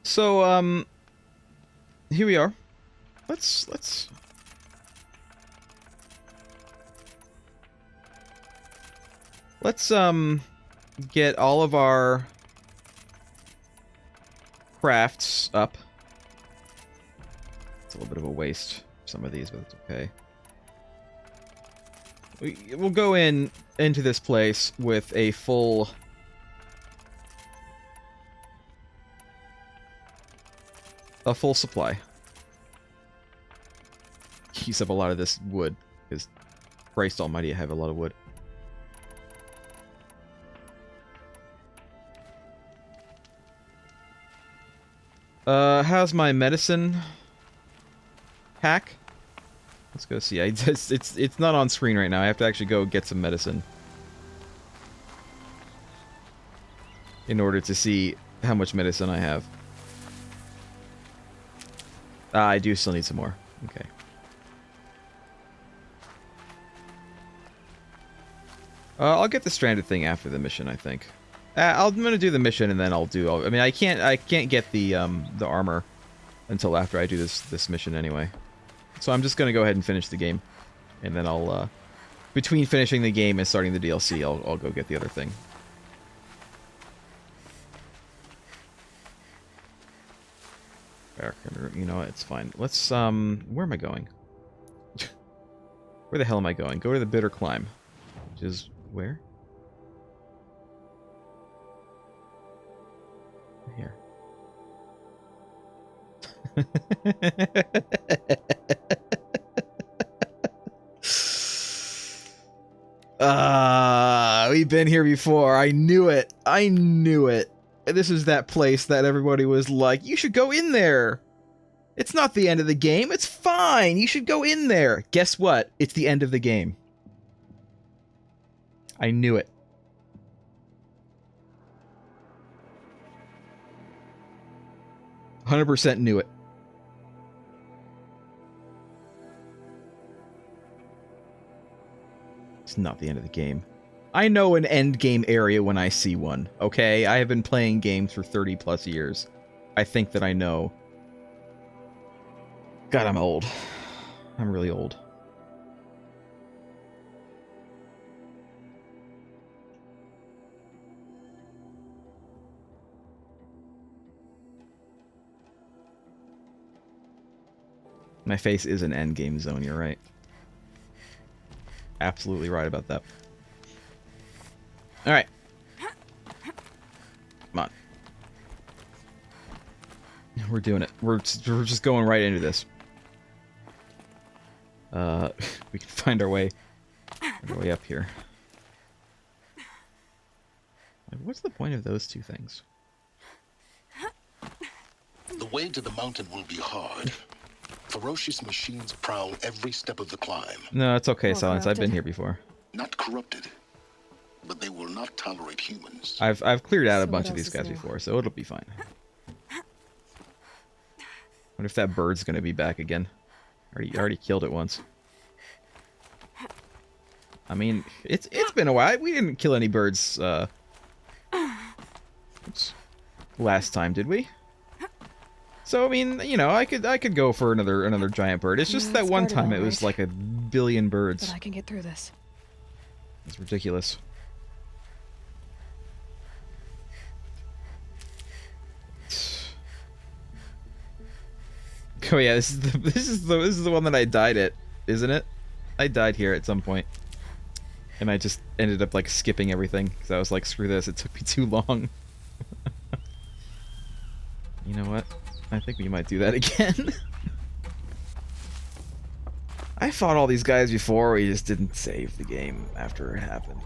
So, here we are. Let's get all of our crafts up. It's a little bit of a waste, some of these, but it's okay. We'll go into this place with a full supply. Use up a lot of this wood, because Christ almighty, I have a lot of wood. How's my medicine pack? Let's go see. It's not on screen right now. I have to actually go get some medicine in order to see how much medicine I have. I do still need some more. Okay. I'll get the stranded thing after the mission, I think. I'm gonna do the mission and then I mean, I can't get the armor until after I do this mission anyway. So I'm just gonna go ahead and finish the game, and then I'll between finishing the game and starting the DLC, I'll go get the other thing. You know what? It's fine. Let's where am I going? Where the hell am I going? Go to the Bitter Climb, which is where? Here. We've been here before. I knew it. I knew it. This is that place that everybody was like, you should go in there. It's not the end of the game. It's fine. You should go in there. Guess what? It's the end of the game. I knew it. %, knew it. It's not the end of the game. I know an end game area when I see one, okay? I have been playing games for 30 plus years. I think that I know. God, I'm old. I'm really old. My face is an endgame zone, you're right. Absolutely right about that. Alright. Come on. We're doing it. We're just going right into this. We can find our way up here. What's the point of those two things? The way to the mountain will be hard. Ferocious machines prowl every step of the climb. No, it's okay, Silence. I've been here before. Not corrupted, but they will not tolerate humans. I've cleared out a bunch of these guys before, so it'll be fine. Wonder if that bird's gonna be back again. I already killed it once. I mean, it's been a while. We didn't kill any birds last time, did we? So I mean, you know, I could go for another giant bird. It's just that one time it was like a billion birds. But I can get through this. It's ridiculous. Oh yeah, this is the one that I died at, isn't it? I died here at some point, and I just ended up like skipping everything because I was like, screw this, it took me too long. You know what? I think we might do that again. I fought all these guys before, we just didn't save the game after it happened.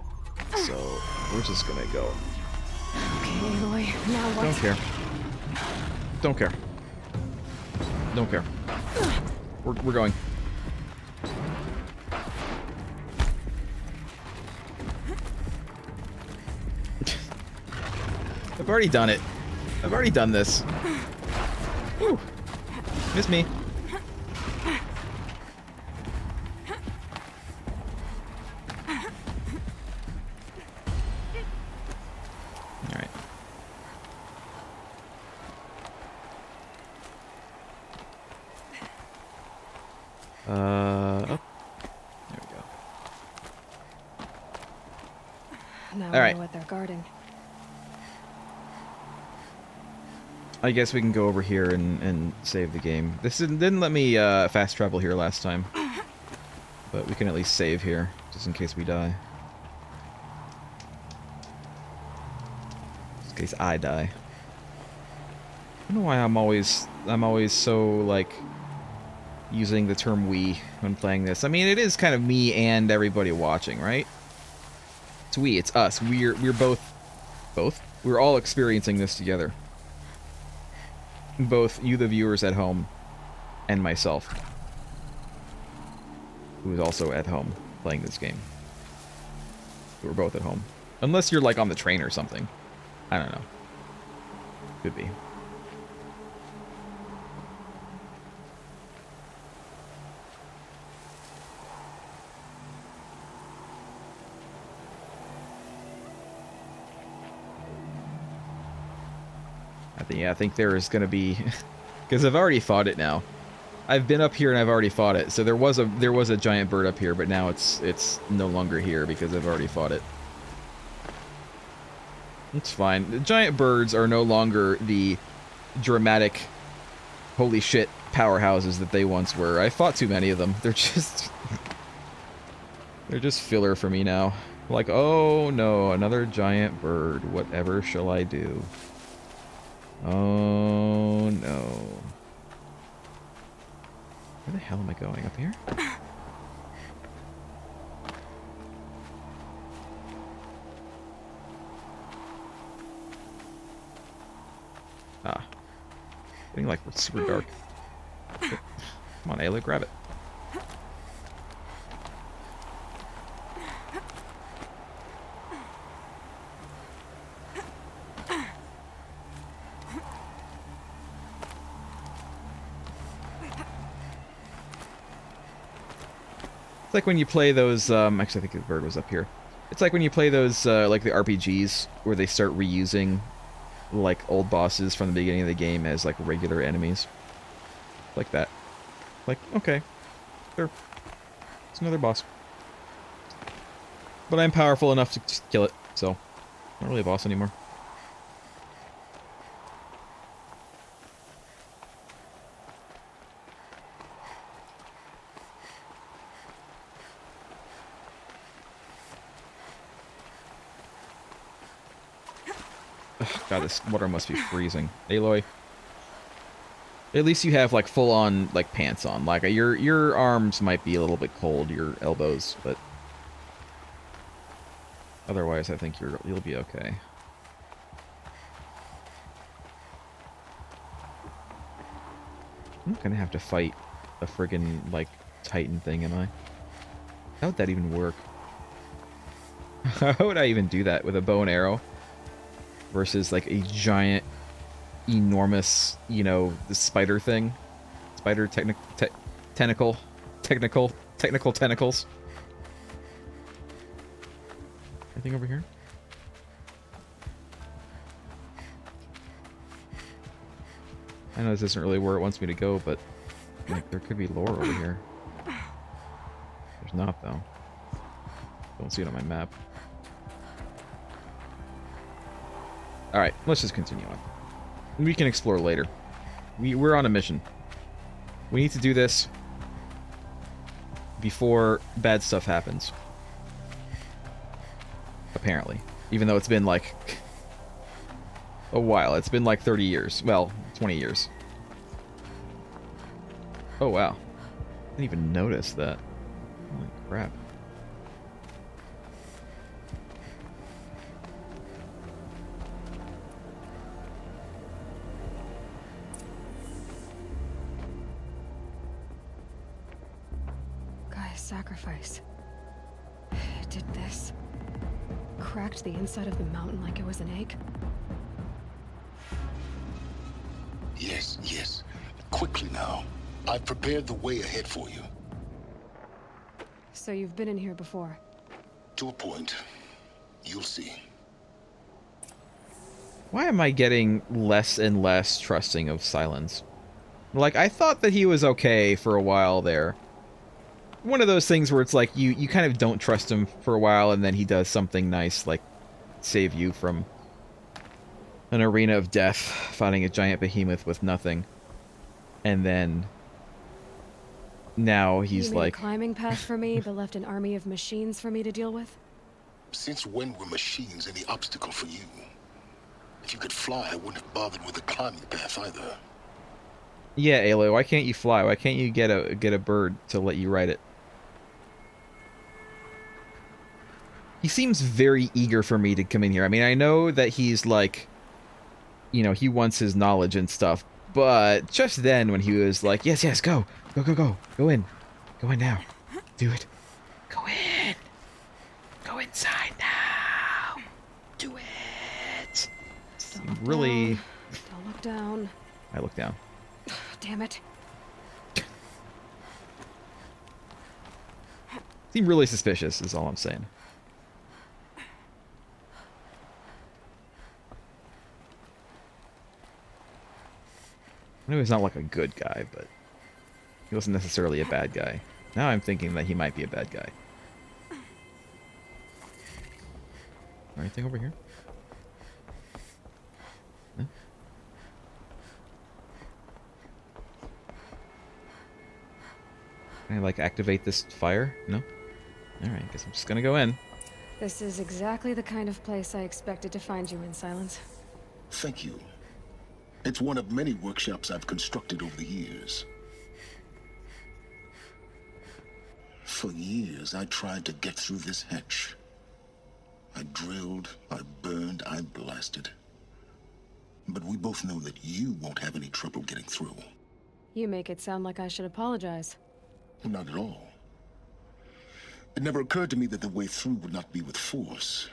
So we're just gonna go. Okay, Aloy, now what? Don't care. Don't care. Don't care. We're going. I've already done it. I've already done this. Whew. Miss me. Alright. Oh. There we go. Now All I right. know what they're guarding. I guess we can go over here and save the game. This didn't let me fast travel here last time. But we can at least save here, just in case we die. Just in case I die. I don't know why I'm always so, like, using the term we when playing this. I mean, it is kind of me and everybody watching, right? It's we, it's us. We're both... We're all experiencing this together. Both you, the viewers at home, and myself, who is also at home playing this game. We're both at home. Unless you're, like, on the train or something. I don't know. Could be. I think there is going to be... Because I've already fought it now. I've been up here and I've already fought it. So there was a giant bird up here, but now it's no longer here because I've already fought it. It's fine. The giant birds are no longer the dramatic, holy shit powerhouses that they once were. I fought too many of them. They're just... They're just filler for me now. Like, oh no, another giant bird. Whatever shall I do? Oh no. Where the hell am I going? Up here? Ah. Getting like super dark. Come on, Aloy, grab it. It's like when you play those, actually I think the bird was up here. It's like when you play those, like the RPGs, where they start reusing, like, old bosses from the beginning of the game as, like, regular enemies. Like that. Like, okay. Sure. It's another boss. But I'm powerful enough to just kill it, so... Not really a boss anymore. God, this water must be freezing. Aloy. At least you have, like, full-on, like, pants on. Like, your arms might be a little bit cold, your elbows, but... Otherwise, I think you'll be okay. I'm not gonna have to fight a friggin', like, Titan thing, am I? How would that even work? How would I even do that with a bow and arrow? Versus, like, a giant, enormous, you know, the spider thing. Spider technical tentacles. Anything over here? I know this isn't really where it wants me to go, but, like, there could be lore over here. There's not, though. Don't see it on my map. Alright, let's just continue on. We can explore later. We're on a mission. We need to do this before bad stuff happens. Apparently. Even though it's been, like, a while. It's been, like, 30 years. Well, 20 years. Oh, wow. I didn't even notice that. Holy crap. GAIA's sacrifice. It did this. Cracked the inside of the mountain like it was an egg. Yes, yes. Quickly now. I've prepared the way ahead for you. So you've been in here before? To a point. You'll see. Why am I getting less and less trusting of Silence? Like, I thought that he was okay for a while there. one of those things where it's like you kind of don't trust him for a while, and then he does something nice, like save you from an arena of death, fighting a giant behemoth with nothing. And then now he's You made like, a climbing path for me, but left an army of machines for me to deal with? Since when were machines any obstacle for you? If you could fly, I wouldn't have bothered with a climbing path either. yeah, Aloy, why can't you fly? Why can't you get a bird to let you ride it? He seems very eager for me to come in here. I mean, I know that he's like, you know, he wants his knowledge and stuff, but just then when he was like, yes, yes, go in now, do it, go in, go inside now, do it. Don't Really, look down. Don't look down. I look down. Damn it. Seem really suspicious is all I'm saying. I know he's not like a good guy, but he wasn't necessarily a bad guy. Now I'm thinking that he might be a bad guy. Anything over here? No? Can I, like, activate this fire? No? Alright, I guess I'm just gonna go in. This is exactly the kind of place I expected to find you in, Silence. Thank you. It's one of many workshops I've constructed over the years. For years, I tried to get through this hatch. I drilled, I burned, I blasted. But we both know that you won't have any trouble getting through. You make it sound like I should apologize. Not at all. It never occurred to me that the way through would not be with force,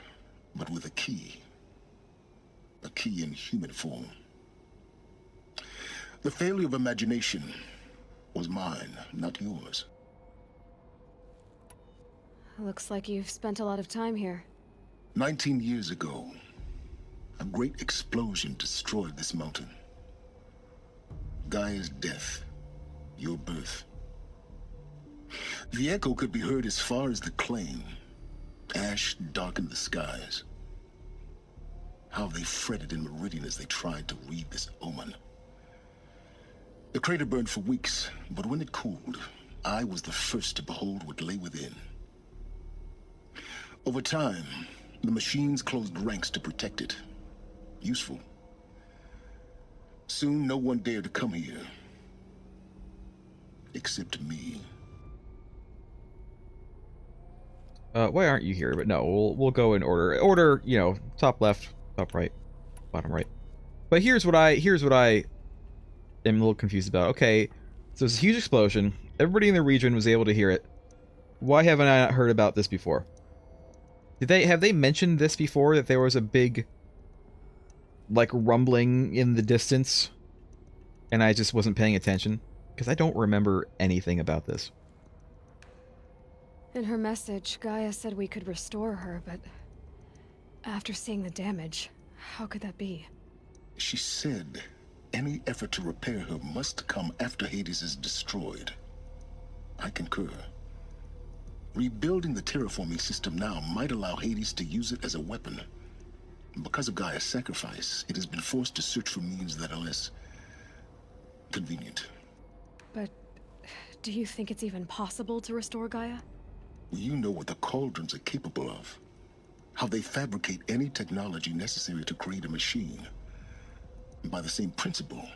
but with a key. A key in human form. The failure of imagination was mine, not yours. Looks like you've spent a lot of time here. 19 years ago, a great explosion destroyed this mountain. Gaia's death, your birth. The echo could be heard as far as the claim. Ash darkened the skies. How they fretted in Meridian as they tried to read this omen. The crater burned for weeks, but when it cooled, I was the first to behold what lay within. Over time, the machines closed ranks to protect it. Useful. Soon, no one dared to come here. Except me. Why aren't you here? But no, we'll go in order. Order, you know, top left, top right, bottom right. But here's what I am a little confused about. Okay, so it's a huge explosion. Everybody in the region was able to hear it. Why haven't I not heard about this before? Have they mentioned this before, that there was a big, like, rumbling in the distance and I just wasn't paying attention? Because I don't remember anything about this. In her message, Gaia said we could restore her, but after seeing the damage, how could that be? She said any effort to repair her must come after Hades is destroyed. I concur. Rebuilding the terraforming system now might allow Hades to use it as a weapon. Because of Gaia's sacrifice, it has been forced to search for means that are less convenient. But do you think it's even possible to restore Gaia? You know what the cauldrons are capable of. How they fabricate any technology necessary to create a machine. And by the same principle,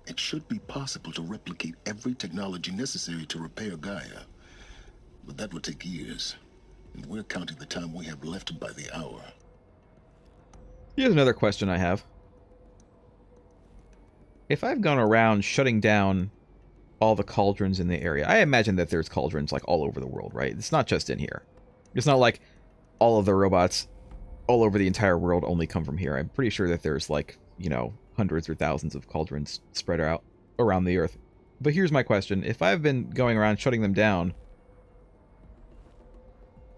it should be possible to replicate every technology necessary to repair Gaia. But that would take years. And we're counting the time we have left by the hour. Here's another question I have. If I've gone around shutting down all the cauldrons in the area, I imagine that there's cauldrons like all over the world, right? It's not just in here. It's not like all of the robots all over the entire world only come from here. I'm pretty sure that there's like, you know, hundreds or thousands of cauldrons spread out around the earth. But here's my question. If I've been going around shutting them down,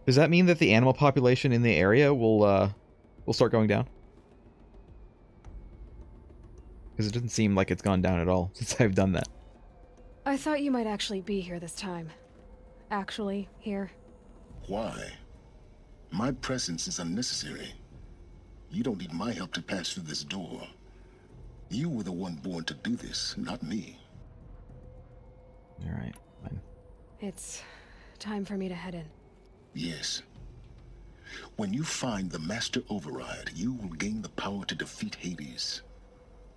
does that mean that the animal population in the area will start going down? Because it doesn't seem like it's gone down at all since I've done that. I thought you might actually be here this time. actually, here. Why? My presence is unnecessary. You don't need my help to pass through this door. You were the one born to do this, not me. Alright, fine. It's time for me to head in. Yes. When you find the Master Override, you will gain the power to defeat Hades.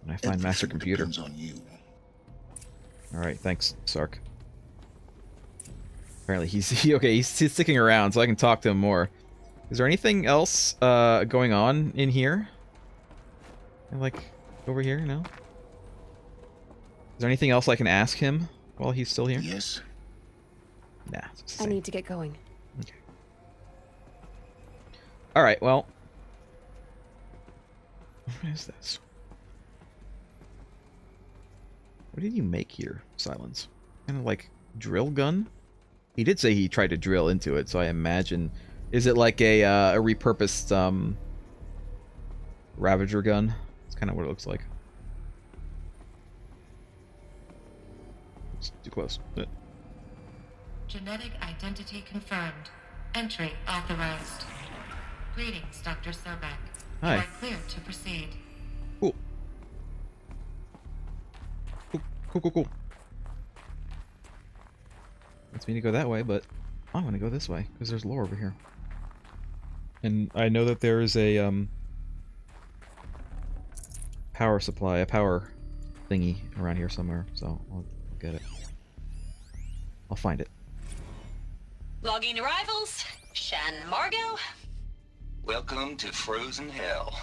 When I find Master Everything Computer. depends on you. Alright, thanks, Sark. Apparently he's okay, he's sticking around so I can talk to him more. Is there anything else going on in here? Like over here? No? Is there anything else I can ask him while he's still here? Yes. Nah, it's just the I same. need to get going. Okay. Alright, well. What is this? What did you make here, Silence? Kind of like drill gun? He did say he tried to drill into it, so I imagine... Is it like a repurposed Ravager gun? That's kind of what it looks like. It's too close. Genetic identity confirmed. Entry authorized. Greetings, Dr. Sobek. Hi. You are clear to proceed. Cool. Cool. Wants me to go that way, but I want to go this way because there's lore over here. And I know that there is a power supply, a power thingy around here somewhere, so I'll get it. I'll find it. Logging arrivals. Shan Margot. Welcome to Frozen Hell.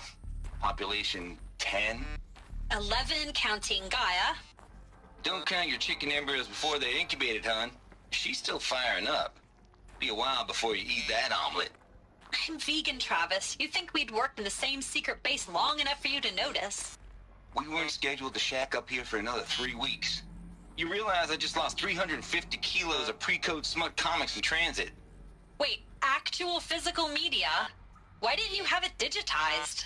Population 10. 11 counting Gaia. Don't count your chicken embryos before they're incubated, hon. She's still firing up. Be a while before you eat that omelet. I'm vegan, Travis. You'd think we'd worked in the same secret base long enough for you to notice. We weren't scheduled to shack up here for another 3 weeks. You realize I just lost 350 kilos of pre-code smut comics in transit. Wait, actual physical media? Why didn't you have it digitized?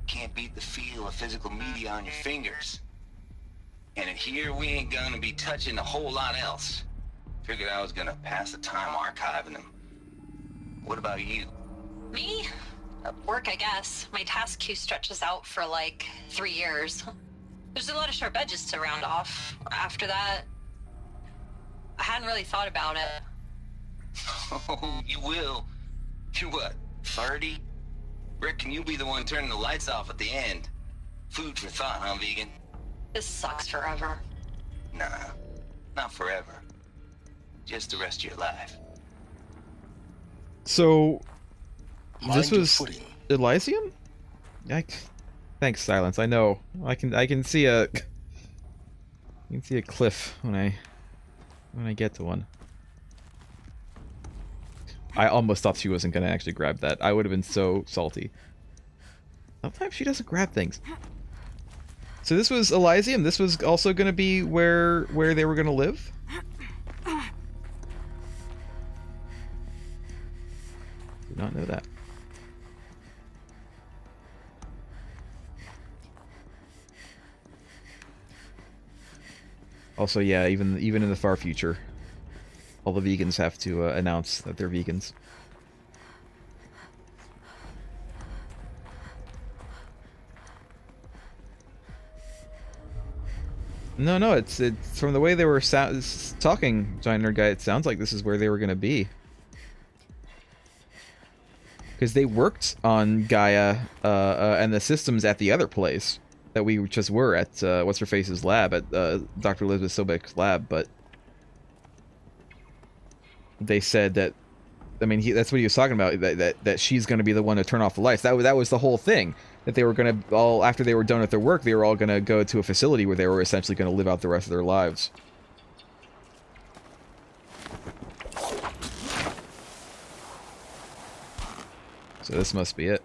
Can't beat the feel of physical media on your fingers. And in here, we ain't gonna be touching a whole lot else. Figured I was gonna pass the time archiving them. What about you? Me? Work, I guess. My task queue stretches out for like 3 years. There's a lot of sharp edges to round off. After that, I hadn't really thought about it. Oh, you will. You're what, 30? Reckon you'll be the one turning the lights off at the end. Food for thought, huh, vegan? This sucks forever. Nah, not forever. Just the rest of your life. So, Mind this your was footing. Elysium? Thanks, Silence. I know. I can see a cliff when I get to one. I almost thought she wasn't gonna actually grab that. I would have been so salty. Sometimes she doesn't grab things. So this was Elysium. This was also gonna be where they were gonna live. Did not know that. Also, yeah, even in the far future, all the vegans have to announce that they're vegans. No, it's from the way they were talking, Giant Nerd Guy. It sounds like this is where they were gonna be, because they worked on Gaia and the systems at the other place that we just were at. What's her face's lab, at Dr. Elizabeth Sobek's lab, but they said that. I mean, that's what he was talking about. That she's going to be the one to turn off the lights. That was the whole thing. That they were going to all, after they were done with their work, they were all going to go to a facility where they were essentially going to live out the rest of their lives. So this must be it.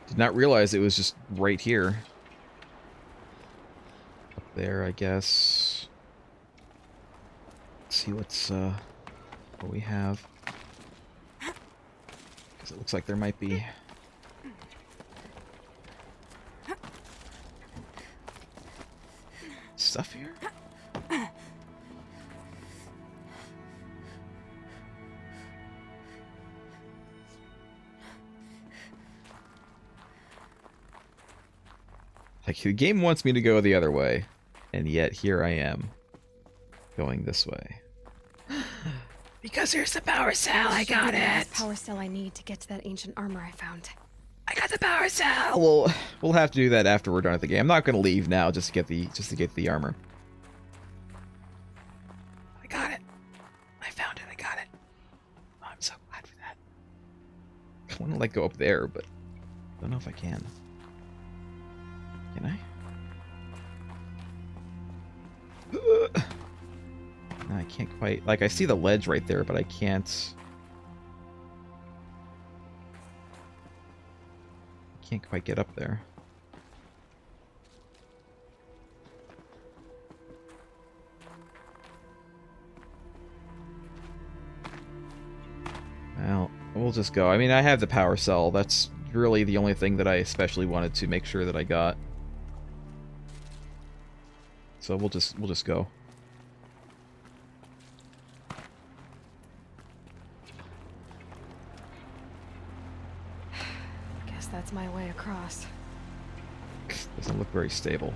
Did not realize it was just right here. Up there, I guess. Let's see what we have. Because it looks like there might be... stuff here? Like, the game wants me to go the other way, and yet here I am, going this way. Because here's the power cell, I got it! Power cell I need to get to that ancient armor I found. I got the power cell! We'll have to do that after we're done with the game. I'm not gonna leave now just to get the armor. I got it. I found it, I got it. Oh, I'm so glad for that. I wanna like go up there, but I don't know if I can. Can I? No, I can't quite. Like, I see the ledge right there, but I can't. I can't quite get up there. Well, we'll just go. I mean, I have the power cell. That's really the only thing that I especially wanted to make sure that I got. So we'll just go. Guess that's my way across. Doesn't look very stable.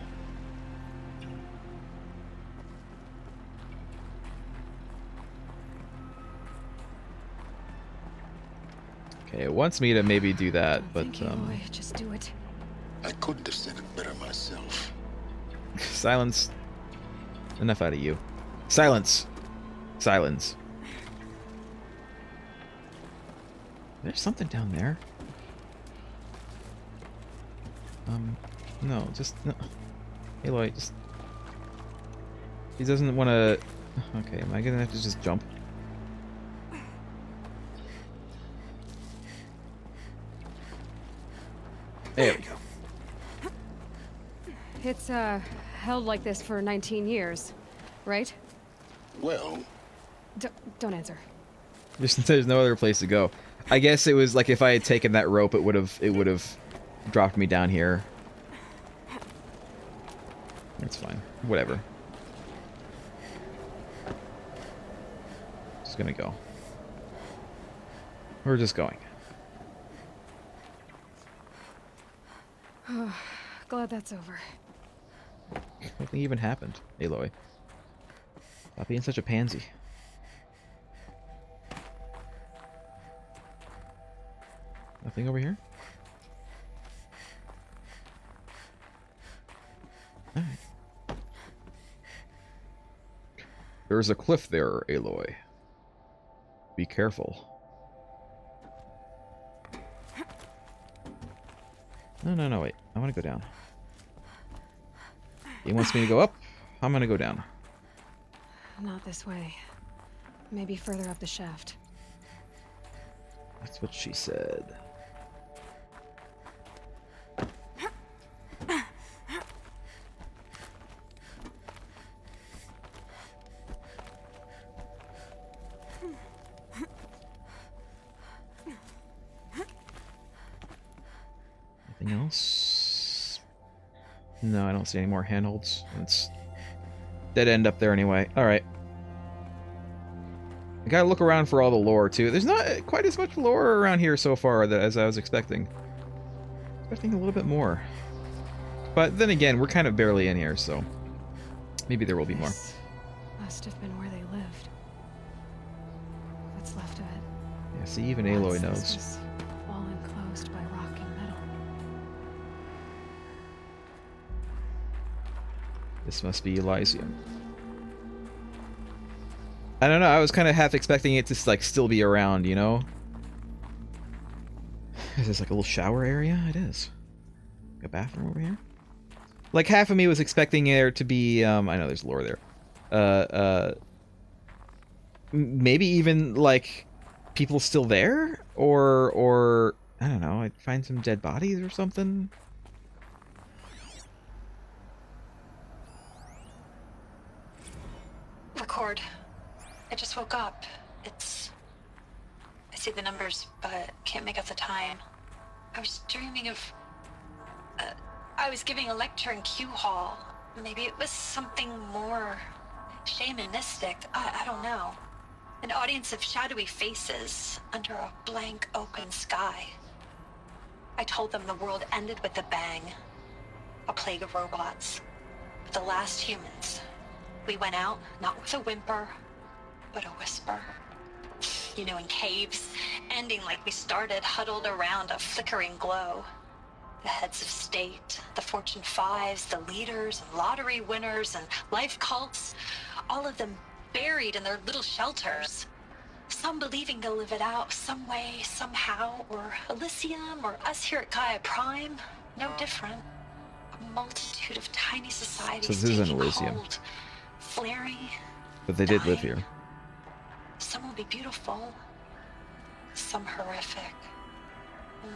Okay, it wants me to maybe do that, but Aloy, just do it. I couldn't have said it better myself. silence. Enough out of you. Silence. Silence. There's something down there. No, just no. Aloy, just. He doesn't want to. Okay, am I gonna have to just jump? There we go. It's, held like this for 19 years, right? Well, Don't answer. There's no other place to go. I guess it was like if I had taken that rope, it would have dropped me down here. That's fine. Whatever. Just gonna go. We're just going. Glad that's over. Nothing even happened, Aloy. Stop being such a pansy. Nothing over here? Alright. There's a cliff there, Aloy. Be careful. No, wait. I want to go down. He wants me to go up. I'm going to go down. Not this way. Maybe further up the shaft. That's what she said. Anything else? No, I don't see any more handholds. It's dead end up there anyway. Alright. I gotta look around for all the lore, too. There's not quite as much lore around here so far as I was expecting. Expecting a little bit more. But then again, we're kind of barely in here, so maybe there will be more. This must have been where they lived. What's left of it. Yeah, see, even Aloy This knows. was all enclosed by rock and metal. This must be Elysium. I don't know, I was kind of half expecting it to, like, still be around, you know? Is this like a little shower area? It is. A bathroom over here? Like, half of me was expecting there to be, I know there's lore there. Maybe even, like, people still there? Or, I don't know, I'd find some dead bodies or something? Record. I just woke up. I see the numbers, but can't make out the time. I was dreaming of... I was giving a lecture in Q Hall. Maybe it was something more shamanistic. I don't know. An audience of shadowy faces under a blank open sky. I told them the world ended with a bang. a plague of robots. The last humans. We went out, not with a whimper, but a whisper. You know, in caves, ending like we started, huddled around a flickering glow. The heads of state, the Fortune 5s, the leaders, and lottery winners, and life cults, all of them buried in their little shelters. Some believing they'll live it out some way, somehow, or Elysium, or us here at GAIA Prime, no different. A multitude of tiny societies So this isn't taking Elysium. hold, flaring, But they did live dying. here. Some will be beautiful, some horrific.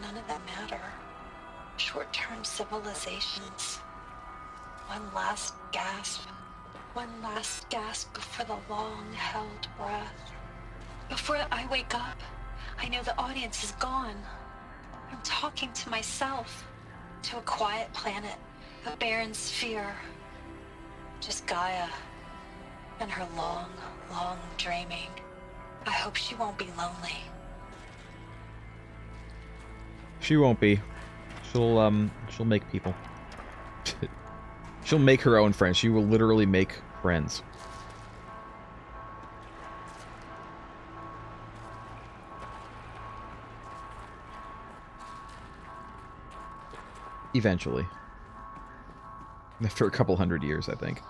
None of them matter. Short-term civilizations. One last gasp. One last gasp before the long-held breath. Before I wake up, I know the audience is gone. I'm talking to myself. To a quiet planet, a barren sphere. Just Gaia. And her long, long dreaming. I hope she won't be lonely. She won't be. She'll make people. She'll make her own friends. She will literally make friends. Eventually. After a couple hundred years, I think.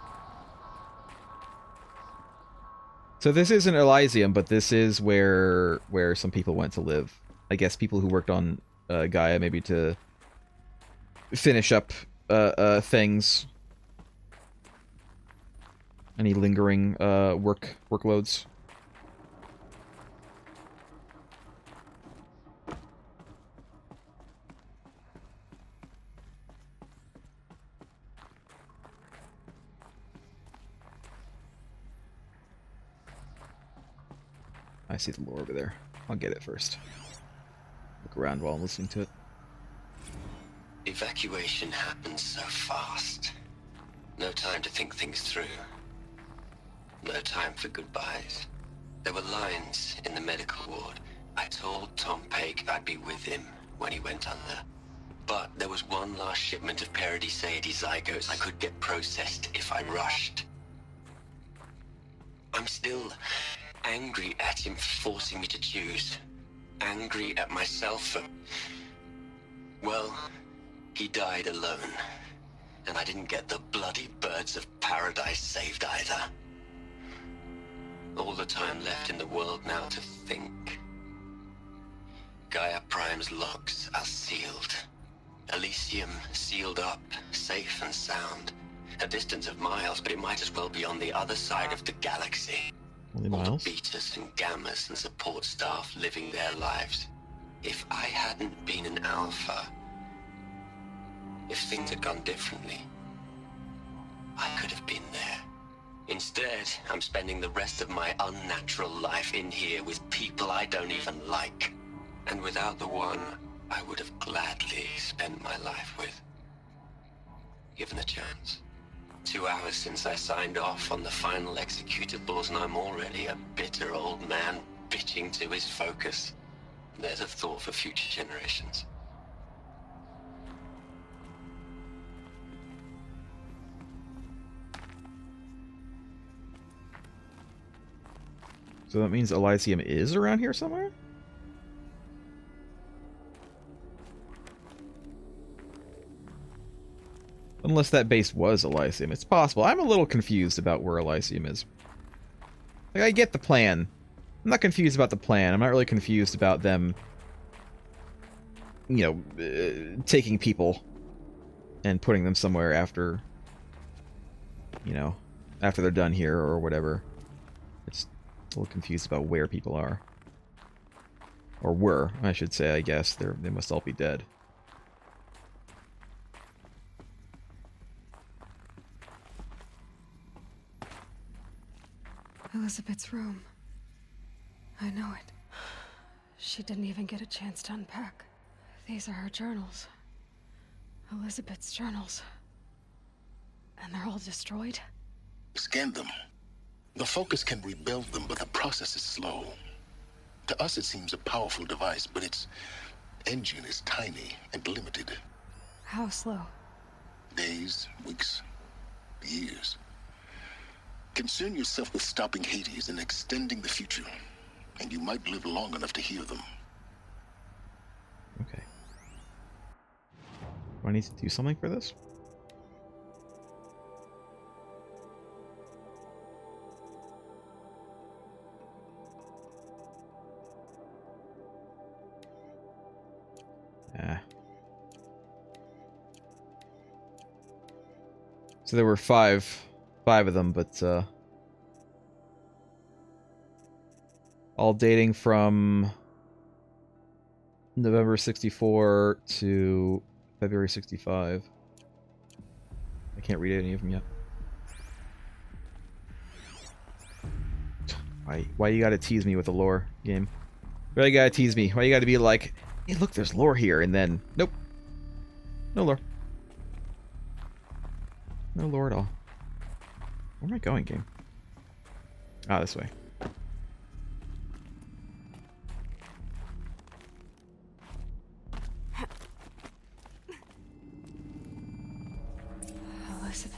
So this isn't Elysium, but this is where some people went to live. I guess people who worked on Gaia, maybe to finish up things. Any lingering workloads. I see the lore over there. I'll get it first. Look around while I'm listening to it. Evacuation happens so fast. No time to think things through. No time for goodbyes. There were lines in the medical ward. I told Tom Paik I'd be with him when he went under. But there was one last shipment of Paradis-Sade zygotes I could get processed if I rushed. I'm still angry at him for forcing me to choose. Angry at myself for... Well, he died alone. And I didn't get the bloody birds of paradise saved either. All the time left in the world now to think. GAIA Prime's logs are sealed. Elysium sealed up, safe and sound. A distance of miles, but it might as well be on the other side of the galaxy. Only All miles? the betas and gammas and support staff living their lives. If I hadn't been an alpha, if things had gone differently, I could have been there. Instead, I'm spending the rest of my unnatural life in here with people I don't even like. And without the one I would have gladly spent my life with. Given the chance. 2 hours since I signed off on the final executables, and I'm already a bitter old man bitching to his focus. There's a thought for future generations. So that means Elysium is around here somewhere? Unless that base was Elysium. It's possible. I'm a little confused about where Elysium is. Like, I get the plan. I'm not confused about the plan. I'm not really confused about them, you know, taking people and putting them somewhere after, you know, after they're done here or whatever. It's a little confused about where people are. Or were, I should say, I guess. They must all be dead. Elizabeth's room. I know it. She didn't even get a chance to unpack. These are her journals. Elizabeth's journals. And they're all destroyed? Scan them. The Focus can rebuild them, but the process is slow. To us, it seems a powerful device, but its engine is tiny and limited. How slow? Days, weeks, years. Concern yourself with stopping Hades and extending the future, and you might live long enough to hear them. Okay. Do I need to do something for this? Ah. So there were five of them, but all dating from November 64 to February 65. I can't read any of them yet. Why you gotta tease me with the lore, game? Why you gotta tease me? Why you gotta be like, hey look, there's lore here, and then, nope. No lore. No lore at all. Where am I going, game? Ah, this way. Elizabeth.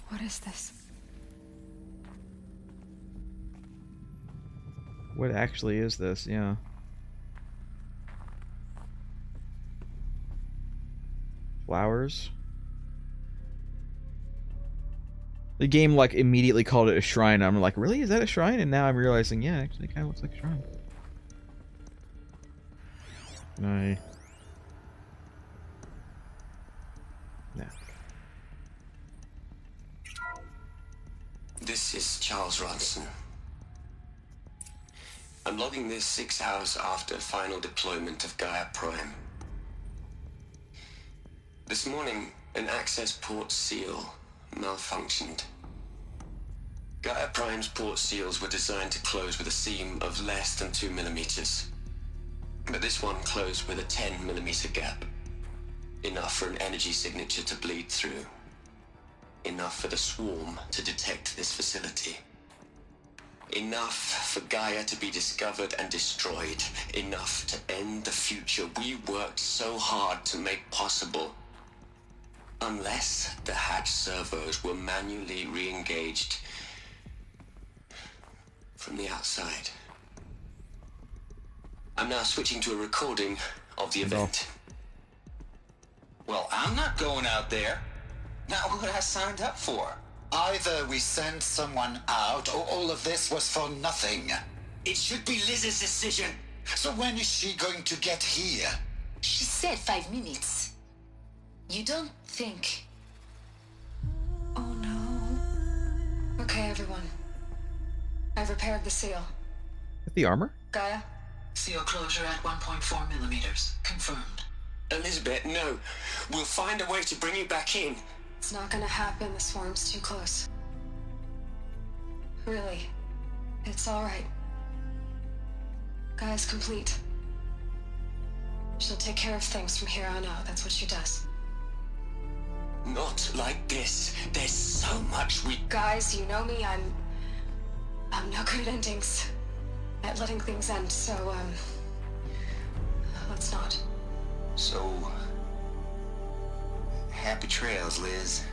What is this? What actually is this? Yeah. Flowers. The game like immediately called it a shrine. I'm like, really? Is that a shrine? And now I'm realizing, yeah, actually, it kind of looks like a shrine. Can I? Yeah. This is Charles Ronson. I'm logging this 6 hours after final deployment of GAIA Prime. This morning, an access port seal malfunctioned. GAIA Prime's port seals were designed to close with a seam of less than 2 millimeters. But this one closed with a 10 millimeter gap. Enough for an energy signature to bleed through. Enough for the swarm to detect this facility. Enough for Gaia to be discovered and destroyed. Enough to end the future we worked so hard to make possible. Unless the hatch servos were manually re-engaged from the outside. I'm now switching to a recording of the event. Well, I'm not going out there. Not what I signed up for. Either we send someone out, or all of this was for nothing. It should be Liz's decision. So when is she going to get here? She said 5 minutes. You don't think... Oh no. Okay, everyone. I've repaired the seal. With the armor? Gaia? Seal closure at 1.4 millimeters. Confirmed. Elizabeth, no. We'll find a way to bring you back in. It's not gonna happen. The swarm's too close. Really. It's alright. Gaia's complete. She'll take care of things from here on out. That's what she does. Not like this. There's so much we... Guys, you know me. I'm no good at endings. At letting things end, so, let's not. So, happy trails, Liz.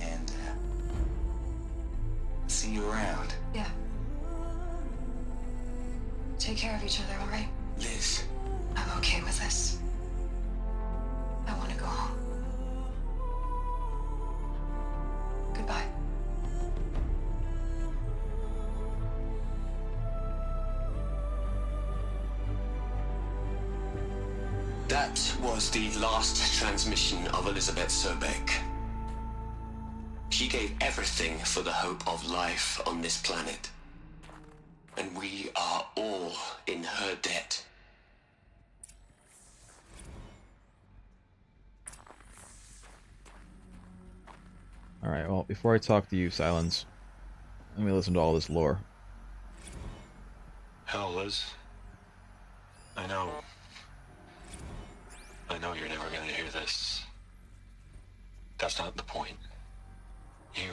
And, see you around. Yeah. Take care of each other, alright? Liz. I'm okay with this. I want to go home. Goodbye. That was the last transmission of Elizabeth Sobek. She gave everything for the hope of life on this planet. And we are all in her debt. Alright, well, before I talk to you, Silence, let me listen to all this lore. Hell, Liz. I know you're never gonna hear this. That's not the point. You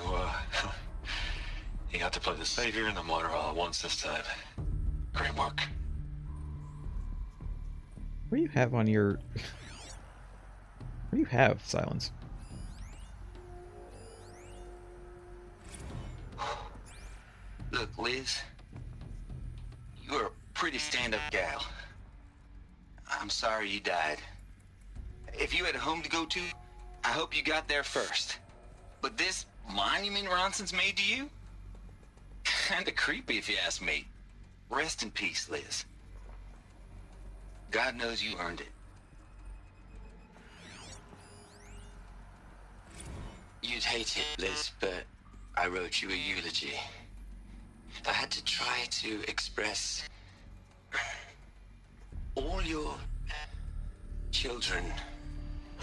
got to play the savior and the martyr all at once this time. Great work. What do you have on your... do you have silence? Look, Liz, you're a pretty stand-up gal. I'm sorry you died. If you had a home to go to, I hope you got there first. But this monument Ronson's made to you? Kinda creepy if you ask me. Rest in peace, Liz. God knows you earned it. You'd hate it, Liz, but I wrote you a eulogy. I had to try to express all your children.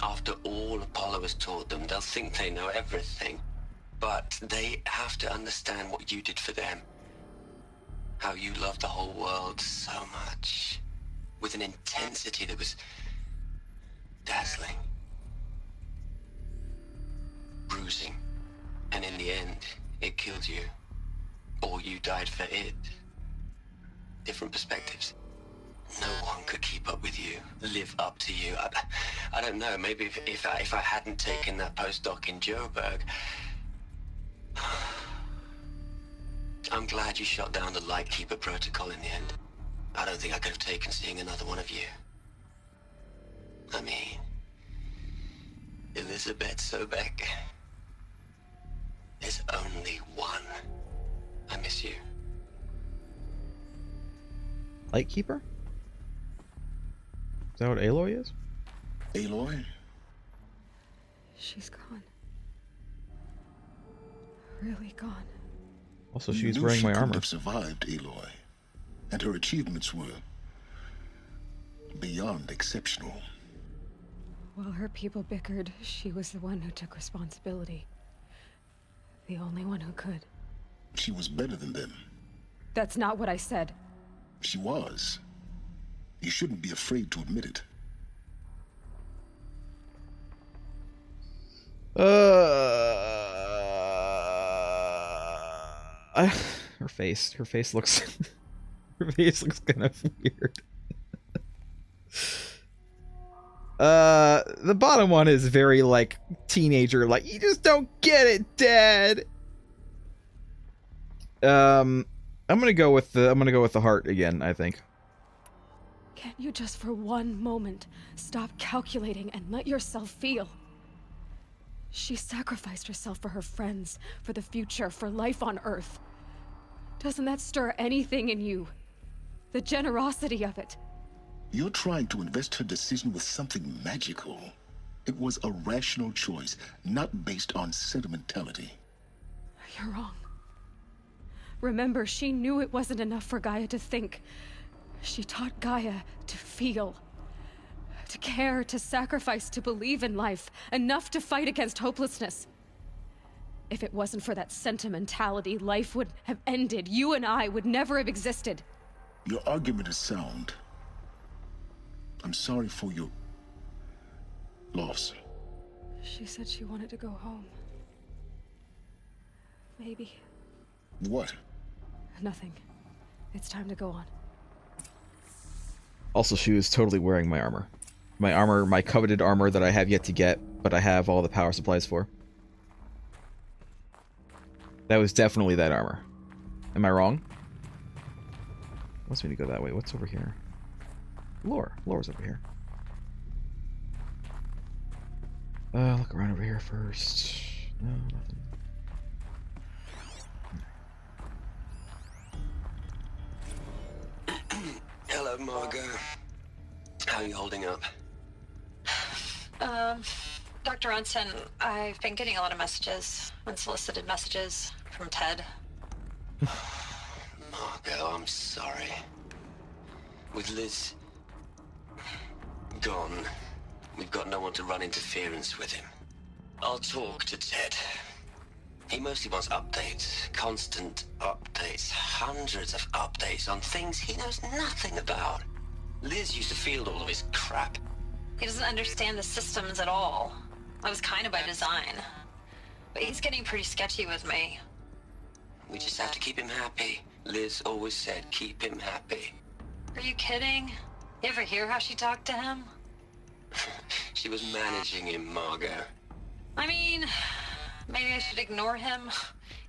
After all Apollo has taught them, they'll think they know everything. But they have to understand what you did for them. How you loved the whole world so much. With an intensity that was dazzling. Bruising. And in the end, it killed you. Or you died for it. Different perspectives. No one could keep up with you, live up to you. I don't know, maybe if I hadn't taken that postdoc in Joburg. I'm glad you shot down the Lightkeeper protocol in the end. I don't think I could have taken seeing another one of you. I mean, Elizabeth Sobek. There's only one. I miss you. Lightkeeper? Is that what Aloy is? Aloy? She's gone. Really gone. Also, You she's knew wearing she my couldn't armor. have survived, Aloy. And her achievements were beyond exceptional. While her people bickered, she was the one who took responsibility. The only one who could. She was better than them. That's not what I said. She was. You shouldn't be afraid to admit it. Her face looks her face looks kind of weird. The bottom one is very like teenager, like you just don't get it, Dad. I'm gonna go with the heart again, I think. Can't you just for one moment stop calculating and let yourself feel? She sacrificed herself for her friends, for the future, for life on Earth. Doesn't that stir anything in you? The generosity of it. You're trying to invest her decision with something magical. It was a rational choice, not based on sentimentality. You're wrong. Remember, she knew it wasn't enough for Gaia to think. She taught Gaia to feel. To care, to sacrifice, to believe in life. Enough to fight against hopelessness. If it wasn't for that sentimentality, life would have ended. You and I would never have existed. Your argument is sound. I'm sorry for your loss. She said she wanted to go home. Maybe. What? Nothing. It's time to go on. Also, she was totally wearing my armor. My armor, my coveted armor that I have yet to get, but I have all the power supplies for. That was definitely that armor. Am I wrong? Wants me to go that way. What's over here? Lore's over here. Look around over here first. No, nothing. Hello, Margot. How are you holding up? Dr. Ronson, I've been getting a lot of messages, unsolicited messages from Ted. Margot, I'm sorry. With Liz gone, we've got no one to run interference with him. I'll talk to Ted. He mostly wants updates, constant updates, hundreds of updates on things he knows nothing about. Liz used to field all of his crap. He doesn't understand the systems at all. That was kind of by design. But he's getting pretty sketchy with me. We just have to keep him happy. Liz always said keep him happy. Are you kidding? You ever hear how she talked to him? she was managing him, Margot. I mean, maybe I should ignore him.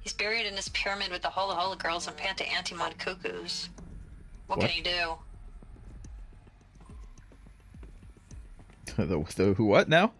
He's buried in his pyramid with the Hola Hola girls and Panta Antimod cuckoos. What can he do? The what now?